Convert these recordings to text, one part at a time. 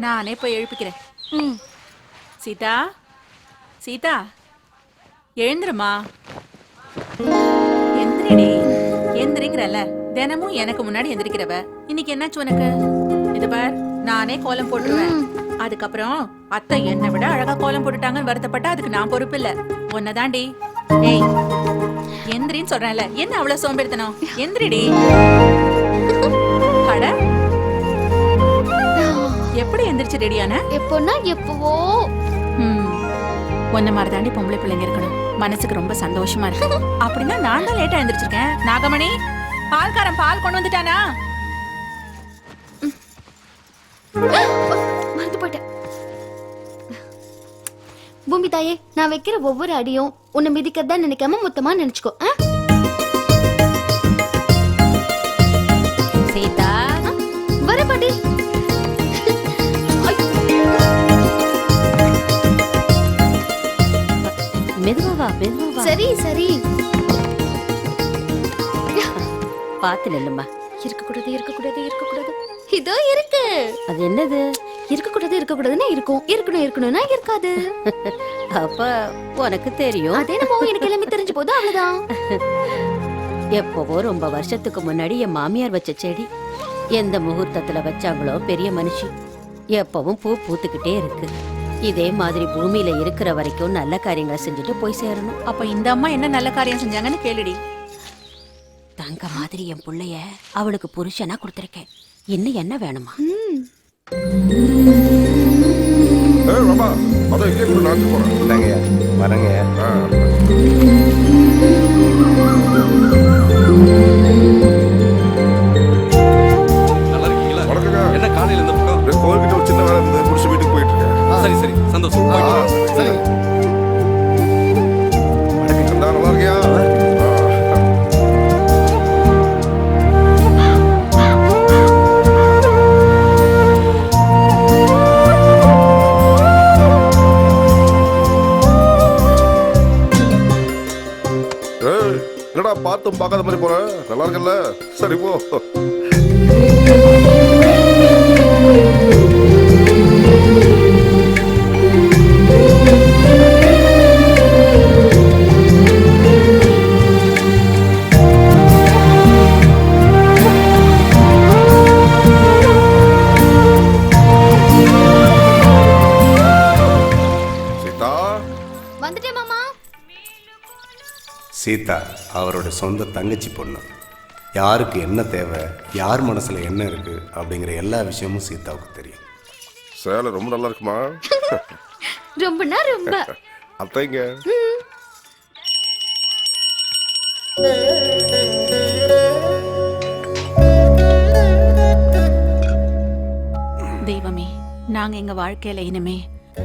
நானே போய் எழுப்பிக்கிறேன். சீதா, சீதா, எழுந்துருமா. எந்திரிடி. எந்திரிக்கிறல்ல, தினமும் எனக்கு முன்னாடி எந்திரிக்கிறவ. இன்னைக்கு என்னாச்சு உனக்கு? இது பார், நானே கோலம் போட்டுருவேன். அதுக்கப்புறம் அத்தை என்னை விட அழகா கோலம் போட்டுட்டாங்கன்னு வருத்தப்பட்டா அதுக்கு நான் பொறுப்பு இல்ல. உன்னதாண்டி. ஏய், எந்திரின்னு சொல்றேன்ல, என்ன அவ்வளவு சோம்பேறித்தனம்? எந்திரிடி. அட, எப்படி எந்திரிச்சு ரெடியான? எப்போன்னா எப்பவோ. ஒன்ன மாதிரி தாண்டி பொம்பளை பிள்ளைங்க இருக்கணும். மனசுக்கு ரொம்ப சந்தோஷமா இருக்கு. அப்படின்னா நான் தான் லேட்டா எந்திரிச்சிருக்கேன். நாகமணி, பால்காரன் பால் கொண்டு வந்துட்டானா? மறந்து போயிட்டேன். பூமி தாயே, நான் வைக்கிற ஒவ்வொரு அடியும் உன்னை மிதிக்கிறதா நினைக்காம மொத்தமா நினைச்சுக்கோ. சீதா, வர பாட்டி. மெதுவா மெதுவா. சரி சரி. பாத்து நில்லுமா. இருக்கக்கூடாது இருக்கக்கூடாது இருக்கக்கூடாது. இதோ இருக்கு. அது என்னது? இருக்கக்கூடாது இருக்கக்கூடாதுன்னா இருக்கும், இருக்கணும் இருக்கணும்னா இருக்காது. அப்ப உனக்கு தெரியும். அதே நம்ம எனக்கு எல்லாமே தெரிஞ்சு போதும், அவ்வளவுதான். எப்பவோ ரொம்ப வருஷத்துக்கு முன்னாடி என் மாமியார் வச்ச செடி எந்த முகூர்த்தத்துல வச்சாங்களோ பெரிய மனுஷி. எப்பவும் பூ பூத்துக்கிட்டே இருக்கு. இதே மாதிரி பூமியில இருக்கிற வரைக்கும் நல்ல காரியங்களை செஞ்சுட்டு போய் சேரணும். அப்ப இந்த அம்மா என்ன நல்ல காரியம் செஞ்சாங்கன்னு கேளுடி. தங்க மாதிரி என் புள்ளைய அவளுக்கு புருஷனா கொடுத்திருக்கேன். இன்னும் என்ன வேணுமா? வரங்க. என்ன காலையில இந்த பக்கம் கோவில்கிட்ட ஒரு சின்ன வேலை இருந்து முடிச்சு வீட்டுக்கு போயிட்டு இருக்கேன். சரி சரி, சந்தோஷம். சரி, நல்லா இருக்கியா? என்னடா பார்த்தும் பார்க்காத மாதிரி போற? நல்லா இருக்கல்ல? சரி போ. சீதா அவரோட சொந்த தங்கச்சி பொண்ணு. யாருக்கு என்ன தேவை, யார் மனசுல என்ன இருக்கு அப்படிங்கிற எல்லா விஷயமும் சீதாவுக்கு தெரியும். சேலை ரொம்ப நல்லா இருக்குமா? ரொம்பனா ரொம்ப. அத்தைங்க. தெய்வமே, நாங்க எங்க வாழ்க்கையில இனிமே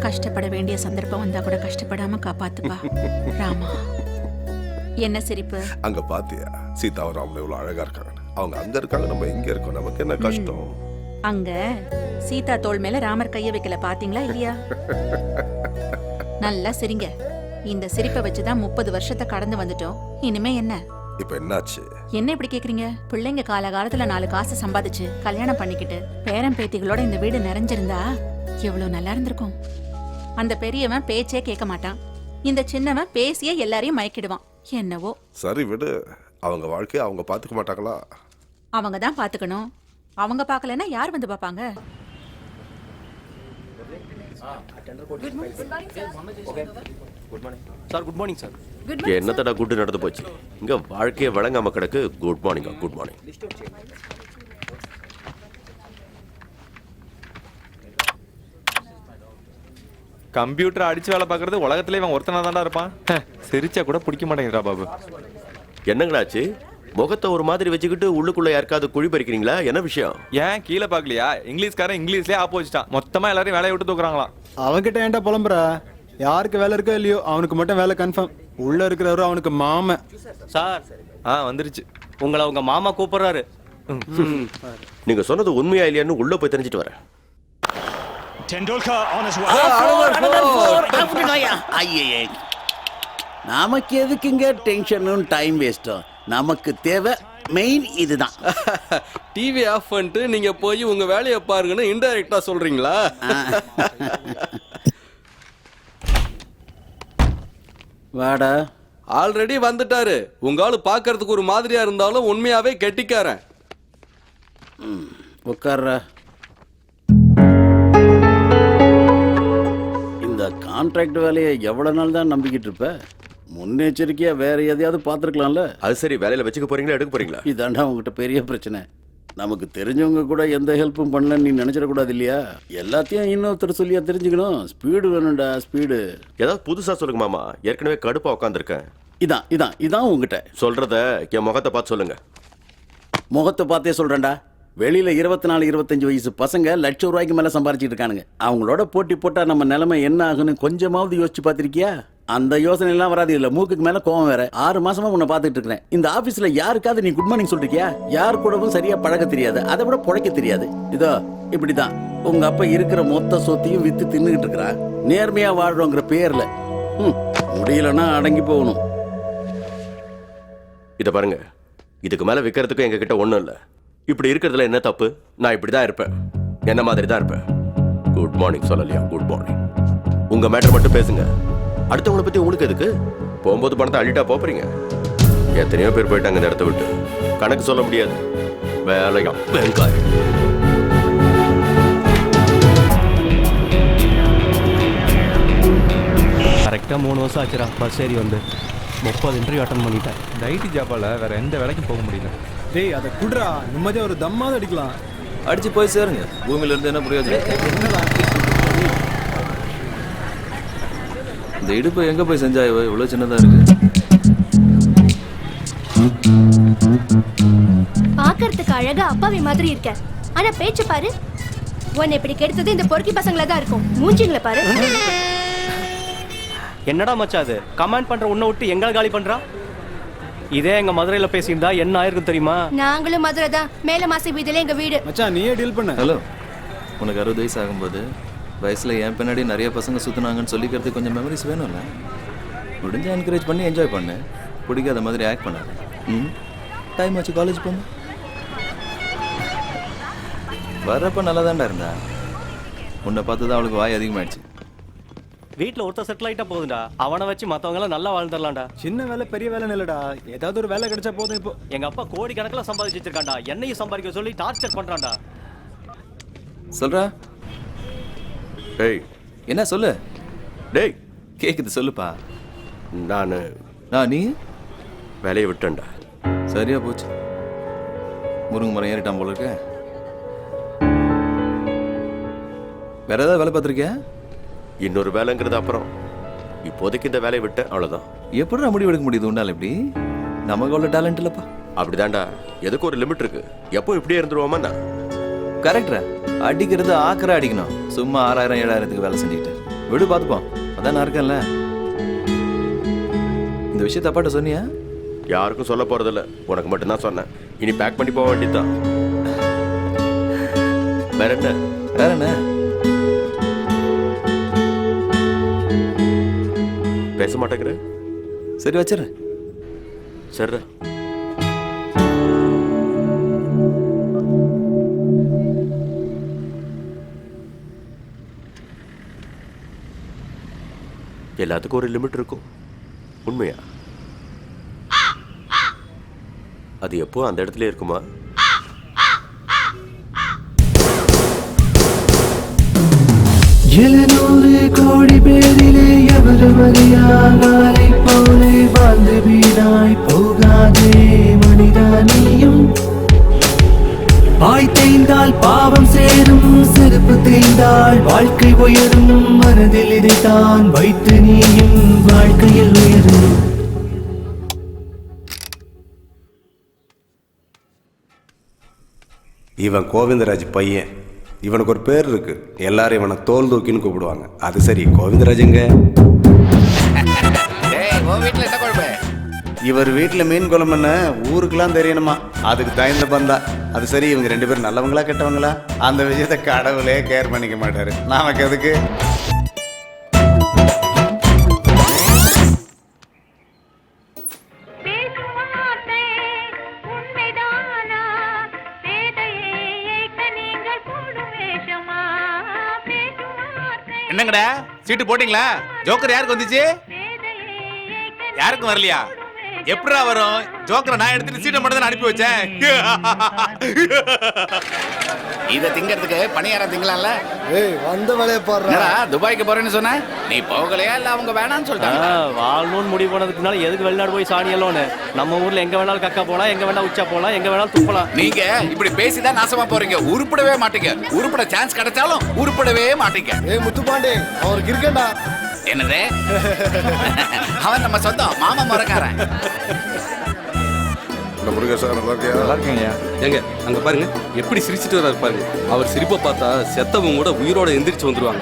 கஷ்டப்பட வேண்டிய சந்தர்ப்பம் வந்தா கூட கஷ்டப்படாம காப்பாத்துப்பா. ராமா. என்ன சிரிப்பு? அங்க பாத்தியா சீதா ராமன் எவ்வளவு அழகா இருக்காங்க. அவங்க அங்க இருக்காங்க, நம்ம இங்க இருக்கோம். நமக்கு என்ன கஷ்டம்? அங்க சீதா தோள் மேல ராமர் கைய வைக்கல, பாத்தீங்களா இல்லையா? நல்லா சிரிங்க. இந்த சிரிப்பை வச்சுதான் 30 வருஷத்தை கடந்து வந்துட்டோம். இனிமே என்ன? இப்ப என்னாச்சு? என்ன இப்படி கேக்குறீங்க? பிள்ளைங்க காலகாலத்துல 4 காசு சம்பாதிச்சு கல்யாணம் பண்ணிக்கிட்டு பேரன் பேத்திகளோட இந்த வீடு நிறைஞ்சிருந்தா எவ்வளவு நல்லா இருந்திருக்கும். அந்த பெரியவன் பேச்சே கேட்க மாட்டான், இந்த சின்னவன் பேசியே எல்லாரையும் மயக்கிடுவான். என்னவோ. சரி விடு, அவங்க வாழ்க்கைய அவங்க பாத்துக்க மாட்டாங்களா? அவங்க தான் பாத்துக்கணும். அவங்க பார்க்கலன்னா யார் வந்து பாப்பாங்க? Sir, good morning sir. என்னத்தடா குட் நடந்து போச்சு இங்க? வாழ்க்கையை வழங்காம கிடக்கு. Good morning. Good morning. Computer அடிச்சு வேலை பார்க்கறது உலகத்திலே இவன் ஒருத்தனா தான்டா இருப்பான். சிரிச்சா கூட பிடிக்க மாட்டேங்கிறா பாபு. என்னங்களாச்சு? முகத்தை ஒரு மாதிரி வச்சுக்கிட்டு உள்ளுக்குள்ள யாருக்காவது குழி பறிக்கிறீங்களா? என்ன விஷயம்? ஏன் கீழே பார்க்கலையா? இங்கிலீஷ்காரன் இங்கிலீஷ்லயே ஆப்போசிட்டான். மொத்தமா எல்லாரையும் வேலையை விட்டு தூக்குறாங்களாம். அவன்கிட்ட ஏன்டா புலம்புற? யாருக்கு வேலை இருக்கோ இல்லையோ அவனுக்கு மட்டும் வேலை கன்ஃபார்ம். உள்ள இருக்கிறவரு அவனுக்கு மாமன். சார் வந்துருச்சு. உங்களை உங்க மாமா கூப்பிடுறாரு. நீங்க சொன்னது உண்மையா இல்லையான்னு உள்ள போய் தெரிஞ்சிட்டு வரேன். Tendulkar on his way. நமக்கு எதுக்குங்க டென்ஷனும் டைம் வேஸ்டும்? நமக்கு தேவை மெயின் இதுதான். டிவி ஆஃப் பண்ணிட்டு நீங்க போய் உங்க வேலையை பாருங்கன்னு இன்டைரக்டா சொல்றீங்களா? வாடா. ஆல்ரெடி வந்துட்டாரு. உங்க ஆளு பாக்குறதுக்கு ஒரு மாதிரியா இருந்தாலும் உண்மையாவே கெட்டிக்காரன். உட்கார்ற. இந்த கான்ட்ராக்ட் வேலையை எவ்வளவு நாள் தான் நம்பிக்கிட்டு இருப்ப? முன்னெச்சரிக்கையா வேற எதையாவது பார்த்துருக்கலாம்ல. அது சரி, வேலையில வச்சுக்க போறீங்களா எடுக்க போறீங்களா? இதாண்டா உங்ககிட்ட பெரிய பிரச்சனை. நமக்கு தெரிஞ்சவங்க கூட எந்த ஹெல்ப்பும் பண்ணலன்னு நீ நினைச்சிடக்கூடாது இல்லையா? எல்லாத்தையும் இன்னொருத்தர் சொல்லியா தெரிஞ்சுக்கணும். ஸ்பீடு வேணும்டா, ஸ்பீடு. ஏதாவது புதுசா சொல்லுங்க மாமா, ஏற்கனவே கடுப்பா உட்காந்துருக்கேன். இதான் உங்ககிட்ட சொல்றத என் முகத்தை பார்த்து சொல்லுங்க. முகத்தை பார்த்தே சொல்றேன்டா. வெளியில 24-25 வயசு பசங்க லட்சம் ரூபாய்க்கு மேல சம்பாரிச்சிட்டு இருக்கானுங்க. அவங்களோட போட்டி போட்டா நம்ம நிலைமை என்ன ஆகுன்னு கொஞ்சமாவது யோசிச்சு பார்த்திருக்கியா? அந்த யோசனை எல்லாம் வராது. இல்ல மூக்குக்கு மேல கோவம் வேற. 6 மாசமா உன்னை பார்த்துட்டு இருக்கிறேன். இந்த ஆபீஸ்ல யாருக்காவது நீ குட் மார்னிங் சொல்லிருக்கியா? யார் கூடவும் சரியா பழக தெரியாது, அதை விட புழைக்க தெரியாது. இதோ இப்படிதான் உங்க அப்பா இருக்கிற மொத்த சொத்தையும் வித்து தின்னுகிட்டு இருக்கிறான். நேர்மையா வாழ்றோங்கிற பேர்ல. முடியலன்னா அடங்கி போகணும். இத பாருங்க, இதுக்கு மேல விக்கிறதுக்கும் எங்க கிட்ட ஒண்ணும் இல்ல. இப்படி இருக்கிறதுல என்ன தப்பு? நான் இப்படிதான் இருப்பேன், என்ன மாதிரி தான் இருப்பேன். குட் மார்னிங் சொல்லலையா? Good morning. உங்க மேட்டர் மட்டும் பேசுங்க. அடுத்தவங்களை பத்தி உங்களுக்கு எதுக்கு? போகும்போது பணத்தை அள்ளிட்டா போறீங்க. எத்தனையோ பேர் போயிட்டாங்க இந்த இடத்த விட்டு, கணக்கு சொல்ல முடியாது. வேலையா வெங்காயம். கரெக்டா 3 வருஷம் ஆச்சுடா பஸ் ஏறி வந்து 30 இன்டர்வியூ அட்டன் பண்ணிட்டேன். இந்த ஐடி ஜாப்பால வேற எந்த வேலைக்கும் போக முடியல. டேய் அதை குடுறா, நிம்மதியா ஒரு தம்மாவது அடிக்கலாம். அடிச்சு போய் சேருங்க. பூமியில இருந்து என்ன பிரயோஜனம்? இந்த இடுப்பு எங்க போய் செஞ்சாயோ? இவ்வளவு சின்னதா இருக்கு. பாக்குறதுக்கு அழகா அப்பாவி மாதிரி இருக்க, ஆனா பேச்சு பாரு. உன்னை இப்படி கெடுத்தது இந்த பொறுக்கி பசங்கள தான் இருக்கும். மூஞ்சிங்களை பாரு. என்னடா மச்சா அது? கமெண்ட் பண்ற உன்னை விட்டு எங்களை காலி பண்றா? இதே எங்க மதுரையில பேசியிருந்தா என்ன ஆயிருக்கும் தெரியுமா? நாங்களும் மதுரை தான். மேல மாசி வீதியில எங்க வீடு. மச்சான் நீயே டீல் பண்ண. ஹலோ, உனக்கு 60 வயசு ஆகும்போது வயசுல என் பின்னாடி நிறைய பசங்க சுத்தினாங்கன்னு சொல்லிக்கிறதுக்கு கொஞ்சம் மெமரிஸ் வேணும்ல. முடிஞ்சா என்கரேஜ் பண்ணி என்ஜாய் பண்ணு. பிடிக்காத மாதிரி ஆக்ட் பண்ணாது. டைம் ஆச்சு, காலேஜ் போங்க. வர்றப்ப நல்லா தான்டா இருந்தா. உன்னை பார்த்து தான் அவளுக்கு வாய் அதிகமாயிடுச்சு. வீட்டில் ஒருத்தர் செட்டில் ஆகிட்டா போதுண்டா. அவனை வச்சு மற்றவங்க எல்லாம் நல்லா வாழ்ந்துடலாம்டா. சின்ன வேலை பெரிய வேலை இல்லடா, ஏதாவது ஒரு வேலை கிடைச்சா போதும். இப்போ எங்க அப்பா கோடி கணக்கில் சம்பாதிச்சு வச்சிருக்காண்டா. என்னையும் சம்பாதிக்க சொல்லி டார்ச்சர் பண்றான்டா. சொல்றா. டேய் என்ன சொல்லு? டேய் கேக்குது, சொல்லுப்பா. நான் நீ வேலையை விட்டேன்டா. சரியா போச்சு. முருங்கை மரம் ஏறிட்டான் போல இருக்க. வேற ஏதாவது வேலை பார்த்துருக்கியா? இன்னொரு வேலைங்கிறது அப்புறம். இப்போதைக்கு இந்த வேலையை விட்டேன், அவ்வளவுதான். எப்படிடா முடிவு எடுக்க முடியுது உன்னால? இப்படி நமக்கு அவ்வளோ டேலண்ட் இல்லப்பா. அப்படிதான்டா, எதுக்கு ஒரு லிமிட் இருக்கு. எப்போ இப்படியே இருந்துருவோமா? நான் கரெக்டா. அடிக்கிறது ஆக்கற அடிக்கணும். சும்மா 6000-7000க்கு வேலை செஞ்சுக்கிட்டு விடு, பார்த்துப்போம். அதான் நான் இருக்கேன்ல. இந்த விஷயத்தை அப்பாட்ட சொன்னியா? யாருக்கும் சொல்ல போறதில்ல, உனக்கு மட்டும்தான் சொன்னேன். இனி பேக் பண்ணி போக வேண்டியதுதான். வேற என்ன? பேச மாட்டேங்கிற? சரி வச்சிடறேன். சரிடா. எல்லாத்துக்கும் ஒரு லிமிட் இருக்கும். உண்மையா? அது எப்போ அந்த இடத்துல இருக்குமா? கோடி பேரிலே எவரும் அறியாய் போலே வாழ்ந்து வீணாய் போகாதே மனிதனியும். பாய் தேய்ந்தால் பாவம் சேரும், செருப்பு தேய்ந்தால் வாழ்க்கை உயரும். மனதில் இதைத்தான் வைத்து நீயும் வாழ்க்கையில் உயரும். இவன் கோவிந்தராஜ் பையன். இவனுக்கு ஒரு பேர் இருக்கு. எல்லாரும் இவனை தோல் தூக்கின்னு கூப்பிடுவாங்க. அது சரி, கோவிந்தராஜுங்க. இவர் வீட்டில் மீன் குழம்புன்னு ஊருக்கெல்லாம் தெரியணுமா? அதுக்கு தயந்த பந்தா. அது சரி, இவங்க 2 பேரும் நல்லவங்களா கெட்டவங்களா? அந்த விஷயத்தை கடவுளே கேர் பண்ணிக்க மாட்டாரு. நமக்கு எதுக்கு? பேசும் வார்த்தை உண்மைதான். என்னங்கடா சீட்டு போட்டீங்களா? ஜோக்கர் யாருக்கு வந்துச்சு? யாருக்கும் வரலையா? எப்படா வரும்? ஜோக்கரை நான் எடுத்துட்டு சீட்டை மட்டும் தான் அனுப்பி வச்சேன். இத திங்கிறதுக்கு பணியாரம் திங்கலாம்ல? ஏய் வந்த வேலையை பாடுறா. துபாய்க்கு போறேன்னு சொன்ன, நீ போகலையா இல்ல அவங்க வேணாம்னு சொல்லிட்டாங்க? வாழணும்னு முடிவு பண்ணதுக்கு முன்னால எதுக்கு வெளிநாடு போய் சாணியலோன்னு? நம்ம ஊர்ல எங்க வேணாலும் கக்கா போலாம், எங்க வேணாலும் உச்சா போலாம், எங்க வேணாலும் துப்பலாம். நீங்க இப்படி பேசிதான் நாசமா போறீங்க. உருப்படவே மாட்டீங்க. உருப்பட சான்ஸ் கிடைச்சாலும் உருப்படவே மாட்டீங்க. ஏய் முத்துப்பாண்டி அவருக்கு இருக்கேன்டா. என்னது? அவன் நம்ம சொந்தம் மாமா மரக்காரன். முருகேசன் நல்லா இருக்கியா? நல்லா இருக்கீங்க. ஏங்க அங்க பாருங்க எப்படி சிரிச்சிட்டு வர்றாரு பாருங்க. அவர் சிரிப்பை பார்த்தா செத்தவங்க கூட உயிரோட எந்திரிச்சு வந்துருவாங்க.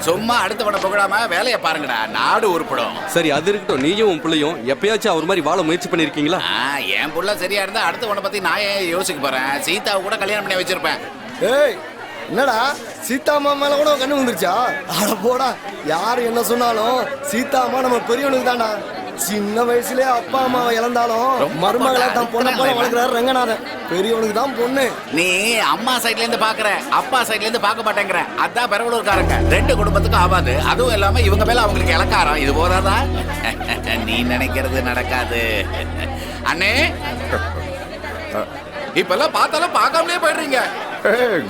சும்மா அடுத்தவனை புகழாம வேலையை பாருங்கடா, நாடு உருப்படும். சரி அது இருக்கட்டும், நீயும் உன் பிள்ளையும் எப்பயாச்சும் அவர் மாதிரி வாழ முயற்சி பண்ணிருக்கீங்களா? என் புள்ள சரியா இருந்தா அடுத்தவனை பத்தி நான் ஏன் யோசிக்க போறேன்? சீதாவை கூட கல்யாணம் பண்ணி வச்சிருப்பேன். ஏய் என்னடா சீதா அம்மா மேல கூட கண்ணு வந்துருச்சா? அட போடா, யாரு என்ன சொன்னாலும் சீதா அம்மா நம்ம பெரியவனுக்கு தான்டா. சின்ன வயசுலயே அப்பா அம்மாவை இழந்தாலும் மருமகளா தான் பொண்ணை போல வளர்க்கிறாரு ரங்கநாதன். பெரியவனுக்கு தான் பொண்ணு. நீ அம்மா சைட்ல இருந்து பாக்குற, அப்பா சைட்ல இருந்து பார்க்க மாட்டேங்கிற. அதான் பெரவலூர்காரங்க. ரெண்டு குடும்பத்துக்கும் ஆகாது. அதுவும் இல்லாம இவங்க மேல அவங்களுக்கு இலக்காரம். இது போதாதா? நீ நினைக்கிறது நடக்காது அண்ணே. இப்பெல்லாம் பார்த்தாலும் பார்க்காமலே போயிடுறீங்க.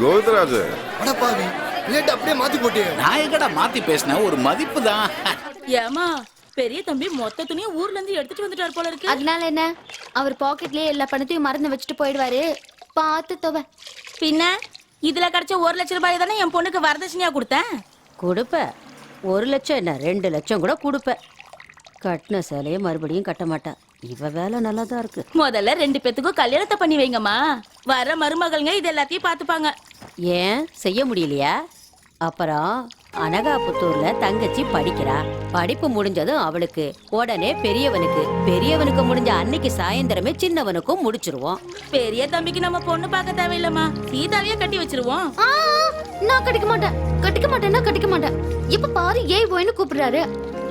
கோவிந்தராஜ் அடப்பாவி பிளேட் அப்படியே மாத்தி போட்டு. நான் எங்கடா மாத்தி பேசின? ஒரு மதிப்பு தான். ஏமா பெரிய தம்பி மொத்த துணியும் ஊர்ல இருந்து எடுத்துட்டு வந்துட்டாரு போல இருக்கு. அதனால என்ன, அவர் பாக்கெட்லயே எல்லா பணத்தையும் மறந்து வச்சுட்டு போயிடுவாரு. பார்த்து தொவ. பின்ன இதுல கிடைச்ச 1 லட்சம் ரூபாய் தானே என் பொண்ணுக்கு வரதட்சணையா கொடுத்தேன். கொடுப்ப 1 லட்சம் என்ன 2 லட்சம் கூட கொடுப்ப. கட்டின சேலையை மறுபடியும் கட்ட மாட்டா. இவ வேலை நல்லா தான் இருக்கு. முதல்ல 2 பேத்துக்கும் கல்யாணத்தை பண்ணி வைங்கம்மா. வர மருமகள்ங்க இது எல்லாத்தையும் பாத்துப்பாங்க. ஏன் செய்ய முடியலையா? அப்புறம் அனகாபுத்தூர்ல தங்கச்சி படிக்கிறா. படிப்பு முடிஞ்சதும் அவளுக்கு உடனே பெரியவனுக்கு முடிஞ்ச அன்னைக்கு சாயந்தரமே சின்னவனுக்கும் முடிச்சிருவோம். பெரிய தம்பிக்கு நம்ம பொண்ணு பார்க்க தேவையில்லம்மா, சீதாவையே கட்டி வச்சிருவோம். நான் கட்டிக்க மாட்டேன். இப்ப பாரு ஏய் போயின்னு கூப்பிடுறாரு.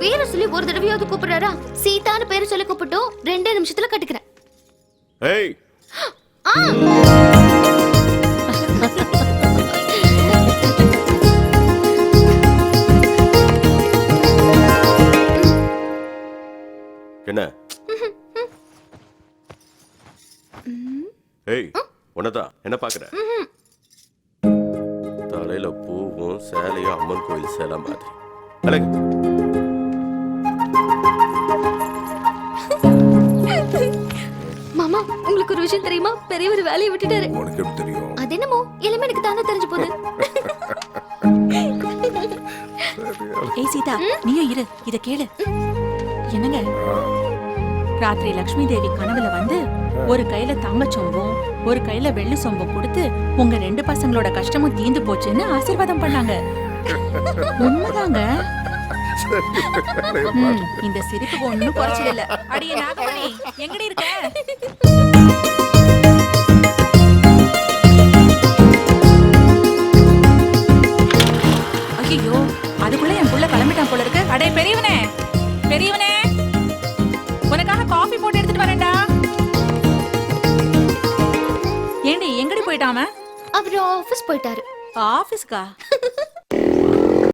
பேரை சொல்லி ஒரு தடவையாவது கூப்பிடுறாரா? சீதான்னு பேரை சொல்லி கூப்பிட்டோம் 2 நிமிஷத்துல கட்டிக்கிறேன். ஏய் என்ன? ஏய் உன்னதா என்ன பாக்குற? தலையில பூவும் சேலையும் அம்மன் கோயில் சேலை மாதிரி அழகு. மாமா உங்களுக்கு ஒரு விஷயம் தெரியுமா? பெரியவர் வேலையை விட்டுட்டாரு. உனக்கு எப்படி தெரியும்? அது என்னமோ எல்லாமே எனக்கு தானே தெரிஞ்சு போகுது. ஏய் சீதா, நீயும் இரு, இத கேளு. என்னங்க, ராத்திரி லட்சுமி தேவி கனவுல வந்து ஒரு கையில தங்க சொம்பும் ஒரு கையில வெள்ளி சொம்பும் கொடுத்து உங்க 2 பசங்களோட கஷ்டமும் தீந்து போச்சுன்னு ஆசீர்வாதம் பண்ணாங்க. உண்மைதாங்க. இந்த சிரிப்புக்கு ஒண்ணும் குறைச்சல் இல்ல. அடியே நாகமணி, எங்கடி இருக்க? ஐயோ, அதுக்குள்ள என் புள்ள கிளம்பிட்டான் போல இருக்கு. அடே பெரியவனே, உனக்காக காஃபி போட்டு எடுத்துட்டு வரேன்டா. ஏண்டி எங்கடி போயிட்டாம? அவர் ஆபீஸ் போயிட்டாரு. ஆபீஸ்க்கா?